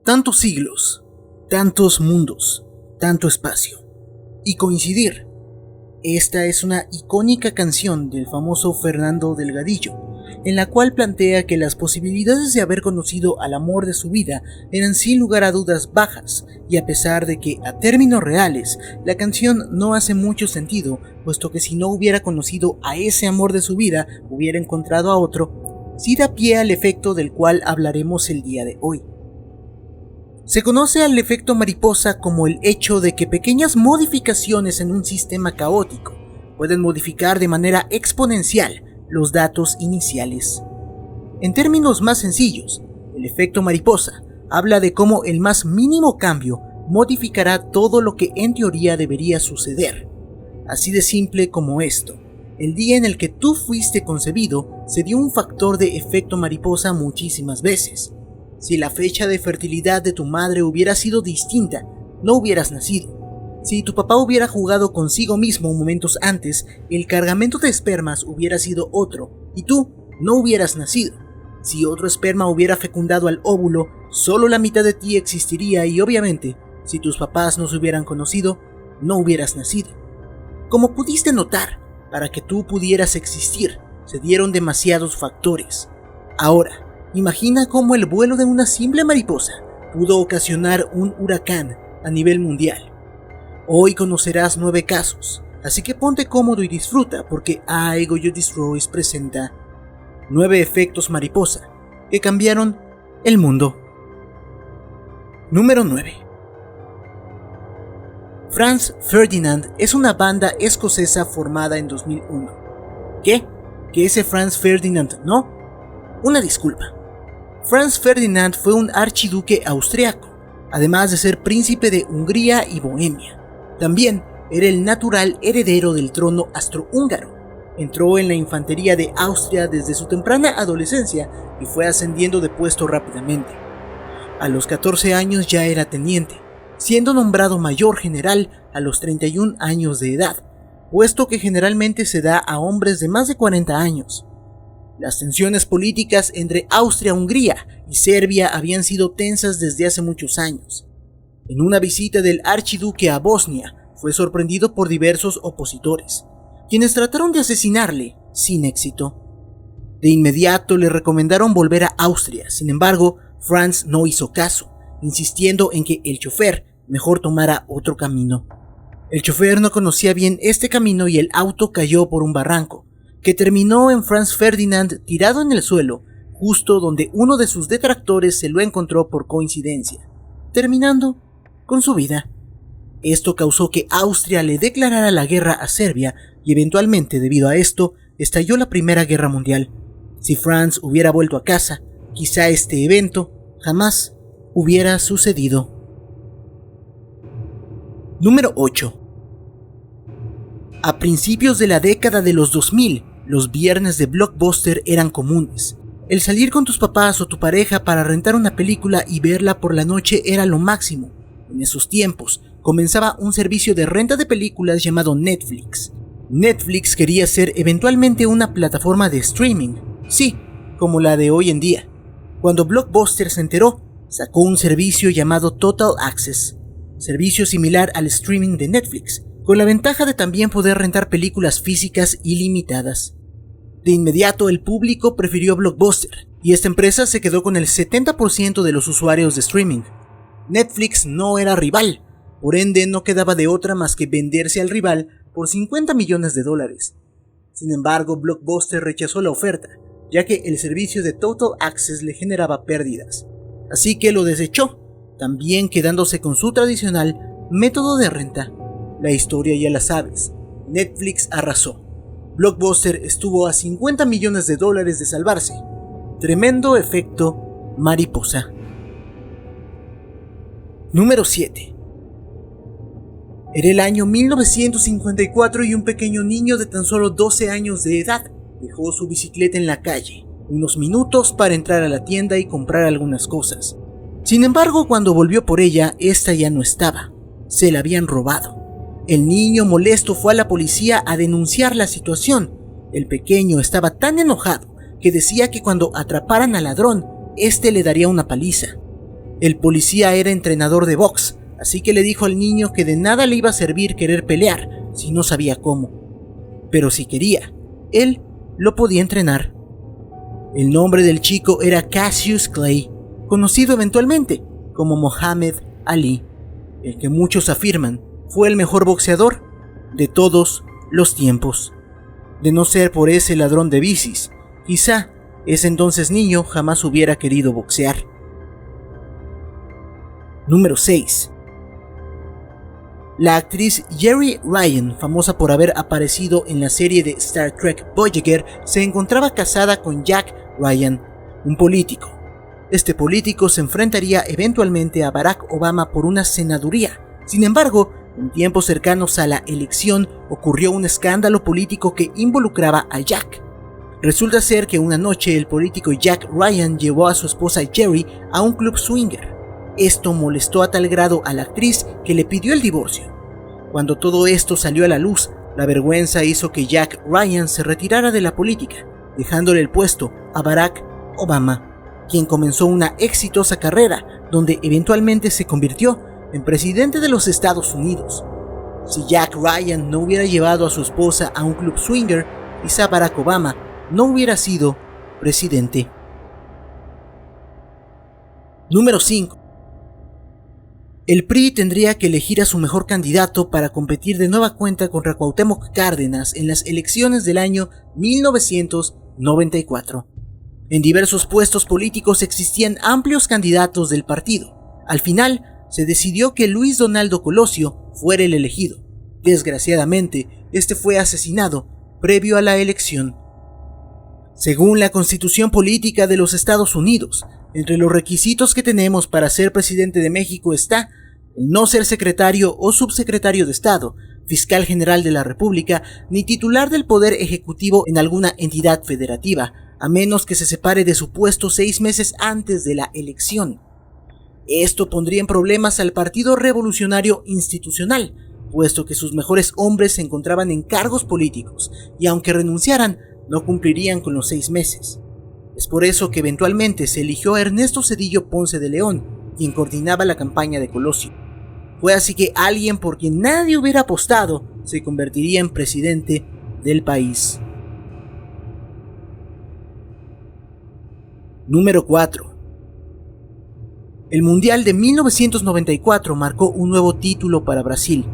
Tantos siglos, tantos mundos, tanto espacio. Y coincidir. Esta es una icónica canción del famoso Fernando Delgadillo, en la cual plantea que las posibilidades de haber conocido al amor de su vida eran sin lugar a dudas bajas, y a pesar de que, a términos reales, la canción no hace mucho sentido, puesto que si no hubiera conocido a ese amor de su vida, hubiera encontrado a otro, sí da pie al efecto del cual hablaremos el día de hoy. Se conoce al efecto mariposa como el hecho de que pequeñas modificaciones en un sistema caótico pueden modificar de manera exponencial los datos iniciales. En términos más sencillos, el efecto mariposa habla de cómo el más mínimo cambio modificará todo lo que en teoría debería suceder. Así de simple como esto. El día en el que tú fuiste concebido se dio un factor de efecto mariposa muchísimas veces. Si la fecha de fertilidad de tu madre hubiera sido distinta, no hubieras nacido. Si tu papá hubiera jugado consigo mismo momentos antes, el cargamento de espermas hubiera sido otro, y tú no hubieras nacido. Si otro esperma hubiera fecundado al óvulo, solo la mitad de ti existiría y obviamente, si tus papás no se hubieran conocido, no hubieras nacido. Como pudiste notar, para que tú pudieras existir, se dieron demasiados factores. Ahora, imagina cómo el vuelo de una simple mariposa pudo ocasionar un huracán a nivel mundial. Hoy conocerás 9 casos, así que ponte cómodo y disfruta porque I Go You Destroys presenta 9 efectos mariposa que cambiaron el mundo. Número 9. Franz Ferdinand es una banda escocesa formada en 2001. ¿Qué? ¿Que ese Franz Ferdinand no? Una disculpa. Franz Ferdinand fue un archiduque austriaco, además de ser príncipe de Hungría y Bohemia. También era el natural heredero del trono austrohúngaro. Entró en la infantería de Austria desde su temprana adolescencia y fue ascendiendo de puesto rápidamente. A los 14 años ya era teniente, siendo nombrado mayor general a los 31 años de edad, puesto que generalmente se da a hombres de más de 40 años. Las tensiones políticas entre Austria-Hungría y Serbia habían sido tensas desde hace muchos años. En una visita del archiduque a Bosnia, fue sorprendido por diversos opositores, quienes trataron de asesinarle sin éxito. De inmediato le recomendaron volver a Austria, sin embargo, Franz no hizo caso, insistiendo en que el chofer mejor tomara otro camino. El chofer no conocía bien este camino y el auto cayó por un barranco, que terminó en Franz Ferdinand tirado en el suelo, justo donde uno de sus detractores se lo encontró por coincidencia, terminando con su vida. Esto causó que Austria le declarara la guerra a Serbia y eventualmente, debido a esto, estalló la Primera Guerra Mundial. Si Franz hubiera vuelto a casa, quizá este evento jamás hubiera sucedido. Número 8. A principios de la década de los 2000, los viernes de Blockbuster eran comunes. El salir con tus papás o tu pareja para rentar una película y verla por la noche era lo máximo. En esos tiempos, comenzaba un servicio de renta de películas llamado Netflix. Netflix quería ser eventualmente una plataforma de streaming, sí, como la de hoy en día. Cuando Blockbuster se enteró, sacó un servicio llamado Total Access, servicio similar al streaming de Netflix, con la ventaja de también poder rentar películas físicas ilimitadas. De inmediato el público prefirió Blockbuster, y esta empresa se quedó con el 70% de los usuarios de streaming. Netflix no era rival, por ende no quedaba de otra más que venderse al rival por $50 millones. Sin embargo, Blockbuster rechazó la oferta, ya que el servicio de Total Access le generaba pérdidas. Así que lo desechó, también quedándose con su tradicional método de renta. La historia ya la sabes, Netflix arrasó. Blockbuster estuvo a $50 millones de salvarse. Tremendo efecto mariposa. Número 7. Era el año 1954 y un pequeño niño de tan solo 12 años de edad dejó su bicicleta en la calle, unos minutos para entrar a la tienda y comprar algunas cosas. Sin embargo, cuando volvió por ella, esta ya no estaba. Se la habían robado. El niño molesto fue a la policía a denunciar la situación. El pequeño estaba tan enojado que decía que cuando atraparan al ladrón, este le daría una paliza. El policía era entrenador de box, así que le dijo al niño que de nada le iba a servir querer pelear si no sabía cómo. Pero si quería, él lo podía entrenar. El nombre del chico era Cassius Clay, conocido eventualmente como Muhammad Ali, el que muchos afirman fue el mejor boxeador de todos los tiempos. De no ser por ese ladrón de bicis, quizá ese entonces niño jamás hubiera querido boxear. Número 6. La actriz Jeri Ryan, famosa por haber aparecido en la serie de Star Trek Voyager, se encontraba casada con Jack Ryan, un político. Este político se enfrentaría eventualmente a Barack Obama por una senaduría. Sin embargo, en tiempos cercanos a la elección ocurrió un escándalo político que involucraba a Jack. Resulta ser que una noche el político Jack Ryan llevó a su esposa Jeri a un club swinger. Esto molestó a tal grado a la actriz que le pidió el divorcio. Cuando todo esto salió a la luz, la vergüenza hizo que Jack Ryan se retirara de la política, dejándole el puesto a Barack Obama, quien comenzó una exitosa carrera donde eventualmente se convirtió en presidente de los Estados Unidos. Si Jack Ryan no hubiera llevado a su esposa a un club swinger, quizá Barack Obama no hubiera sido presidente. Número 5. El PRI tendría que elegir a su mejor candidato para competir de nueva cuenta contra Cuauhtémoc Cárdenas en las elecciones del año 1994. En diversos puestos políticos existían amplios candidatos del partido. Al final, se decidió que Luis Donaldo Colosio fuera el elegido. Desgraciadamente, este fue asesinado previo a la elección. Según la Constitución Política de los Estados Unidos, entre los requisitos que tenemos para ser presidente de México está el no ser secretario o subsecretario de Estado, fiscal general de la República, ni titular del Poder Ejecutivo en alguna entidad federativa, a menos que se separe de su puesto 6 meses antes de la elección. Esto pondría en problemas al Partido Revolucionario Institucional, puesto que sus mejores hombres se encontraban en cargos políticos, y aunque renunciaran, no cumplirían con los 6 meses. Es por eso que eventualmente se eligió a Ernesto Zedillo Ponce de León, quien coordinaba la campaña de Colosio. Fue así que alguien por quien nadie hubiera apostado se convertiría en presidente del país. Número 4. El Mundial de 1994 marcó un nuevo título para Brasil,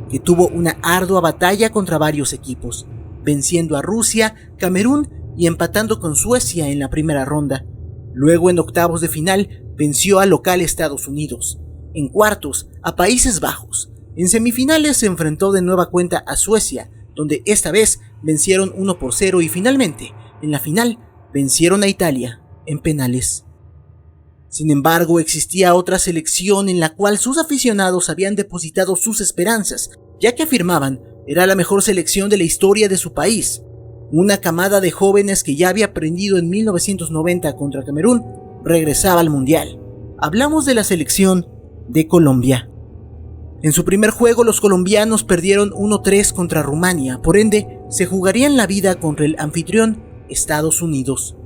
que tuvo una ardua batalla contra varios equipos, venciendo a Rusia, Camerún y empatando con Suecia en la primera ronda. Luego, en octavos de final, venció al local Estados Unidos. En cuartos, a Países Bajos. En semifinales se enfrentó de nueva cuenta a Suecia, donde esta vez vencieron 1-0 y finalmente, en la final, vencieron a Italia en penales. Sin embargo, existía otra selección en la cual sus aficionados habían depositado sus esperanzas, ya que afirmaban era la mejor selección de la historia de su país. Una camada de jóvenes que ya había aprendido en 1990 contra Camerún regresaba al Mundial. Hablamos de la selección de Colombia. En su primer juego los colombianos perdieron 1-3 contra Rumania, por ende se jugarían la vida contra el anfitrión Estados Unidos.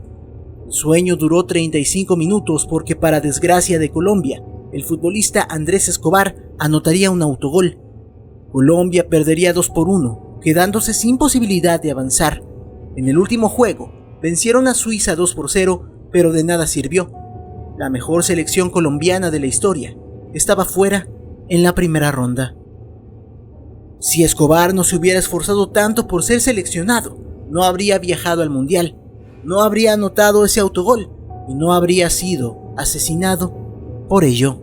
El sueño duró 35 minutos porque, para desgracia de Colombia, el futbolista Andrés Escobar anotaría un autogol. Colombia perdería 2-1, quedándose sin posibilidad de avanzar. En el último juego, vencieron a Suiza 2-0, pero de nada sirvió. La mejor selección colombiana de la historia estaba fuera en la primera ronda. Si Escobar no se hubiera esforzado tanto por ser seleccionado, no habría viajado al Mundial, no habría anotado ese autogol y no habría sido asesinado por ello.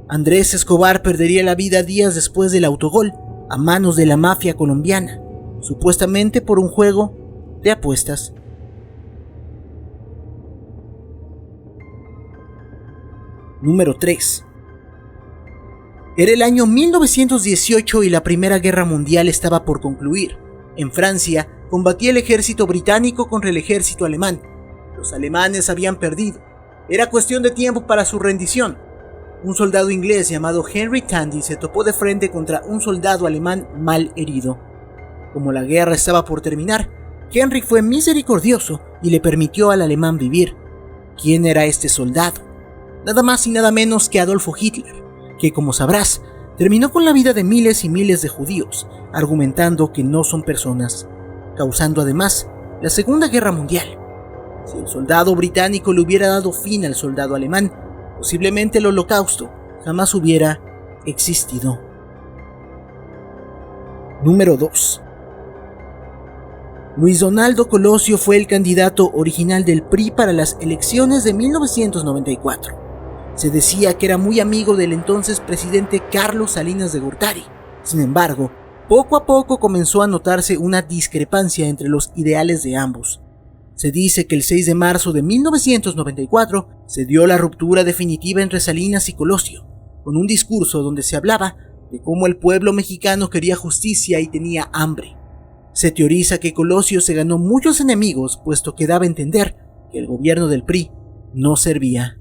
Andrés Escobar perdería la vida días después del autogol a manos de la mafia colombiana, supuestamente por un juego de apuestas. Número 3. Era el año 1918 y la Primera Guerra Mundial estaba por concluir. En Francia, combatía el ejército británico contra el ejército alemán. Los alemanes habían perdido. Era cuestión de tiempo para su rendición. Un soldado inglés llamado Henry Tandy se topó de frente contra un soldado alemán mal herido. Como la guerra estaba por terminar, Henry fue misericordioso y le permitió al alemán vivir. ¿Quién era este soldado? nada más y nada menos que Adolfo Hitler, que como sabrás, terminó con la vida de miles y miles de judíos, argumentando que no son personas, causando además la Segunda Guerra Mundial. Si el soldado británico le hubiera dado fin al soldado alemán, posiblemente el Holocausto jamás hubiera existido. Número 2. Luis Donaldo Colosio fue el candidato original del PRI para las elecciones de 1994. Se decía que era muy amigo del entonces presidente Carlos Salinas de Gortari. Sin embargo, poco a poco comenzó a notarse una discrepancia entre los ideales de ambos. Se dice que el 6 de marzo de 1994 se dio la ruptura definitiva entre Salinas y Colosio, con un discurso donde se hablaba de cómo el pueblo mexicano quería justicia y tenía hambre. Se teoriza que Colosio se ganó muchos enemigos, puesto que daba a entender que el gobierno del PRI no servía.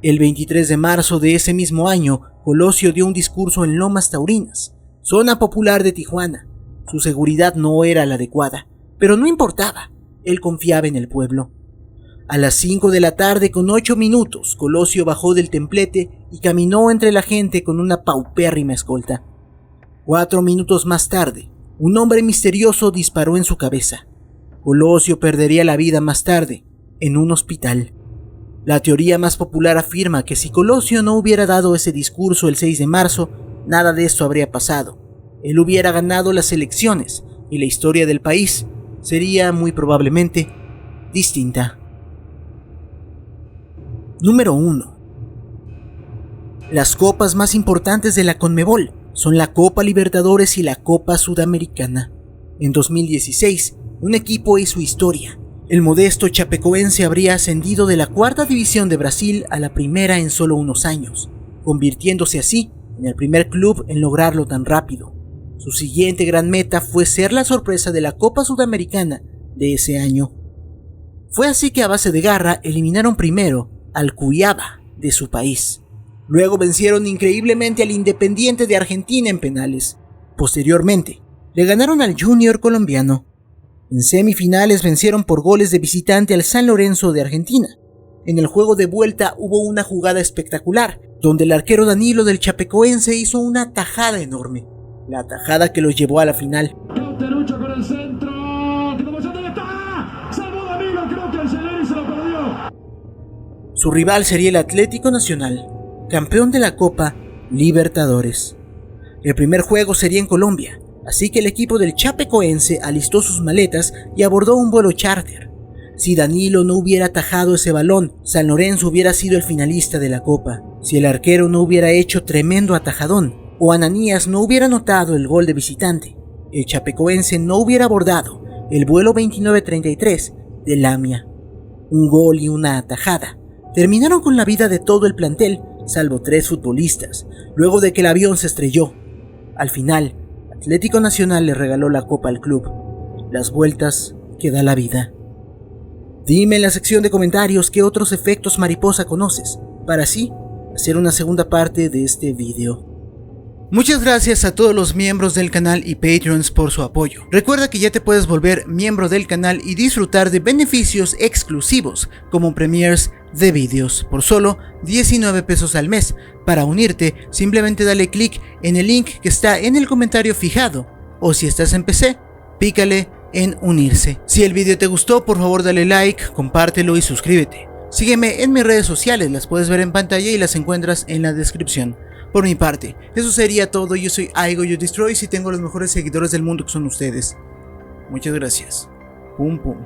El 23 de marzo de ese mismo año, Colosio dio un discurso en Lomas Taurinas, zona popular de Tijuana. Su seguridad no era la adecuada, pero no importaba, él confiaba en el pueblo. A las 5 de la tarde con 8 minutos, Colosio bajó del templete y caminó entre la gente con una paupérrima escolta. 4 minutos más tarde, un hombre misterioso disparó en su cabeza. Colosio perdería la vida más tarde, en un hospital. La teoría más popular afirma que si Colosio no hubiera dado ese discurso el 6 de marzo, nada de esto habría pasado. Él hubiera ganado las elecciones y la historia del país sería muy probablemente distinta. Número 1. Las copas más importantes de la CONMEBOL son la Copa Libertadores y la Copa Sudamericana. En 2016, un equipo hizo historia. El modesto Chapecoense habría ascendido de la cuarta división de Brasil a la primera en solo unos años, convirtiéndose así en el primer club en lograrlo tan rápido. Su siguiente gran meta fue ser la sorpresa de la Copa Sudamericana de ese año. Fue así que a base de garra eliminaron primero al Cuiabá de su país. Luego vencieron increíblemente al Independiente de Argentina en penales. Posteriormente, le ganaron al Junior colombiano. En semifinales vencieron por goles de visitante al San Lorenzo de Argentina. En el juego de vuelta hubo una jugada espectacular, donde el arquero Danilo del Chapecoense hizo una tajada enorme. La tajada que los llevó a la final. Cauterucho con el centro. ¿Dónde está? Salvó Danilo, creo que el Celeri se lo perdió. Su rival sería el Atlético Nacional, campeón de la Copa Libertadores. El primer juego sería en Colombia, así que el equipo del Chapecoense alistó sus maletas y abordó un vuelo charter. Si Danilo no hubiera atajado ese balón, San Lorenzo hubiera sido el finalista de la Copa. Si el arquero no hubiera hecho tremendo atajadón, o Ananías no hubiera anotado el gol de visitante, el Chapecoense no hubiera abordado el vuelo 2933 de Lamia. Un gol y una atajada terminaron con la vida de todo el plantel, salvo 3 futbolistas, luego de que el avión se estrelló. Al final, Atlético Nacional le regaló la copa al club. Las vueltas que da la vida. Dime en la sección de comentarios qué otros efectos mariposa conoces, para así hacer una segunda parte de este video. Muchas gracias a todos los miembros del canal y Patreons por su apoyo. Recuerda que ya te puedes volver miembro del canal y disfrutar de beneficios exclusivos como premieres de vídeos por solo 19 pesos al mes. Para unirte, simplemente dale clic en el link que está en el comentario fijado, o si estás en PC, pícale en unirse. Si el video te gustó, por favor dale like, compártelo y suscríbete. Sígueme en mis redes sociales, las puedes ver en pantalla y las encuentras en la descripción. Por mi parte, eso sería todo. Yo soy Aigo You Destroy y tengo los mejores seguidores del mundo que son ustedes. Muchas gracias. Pum pum.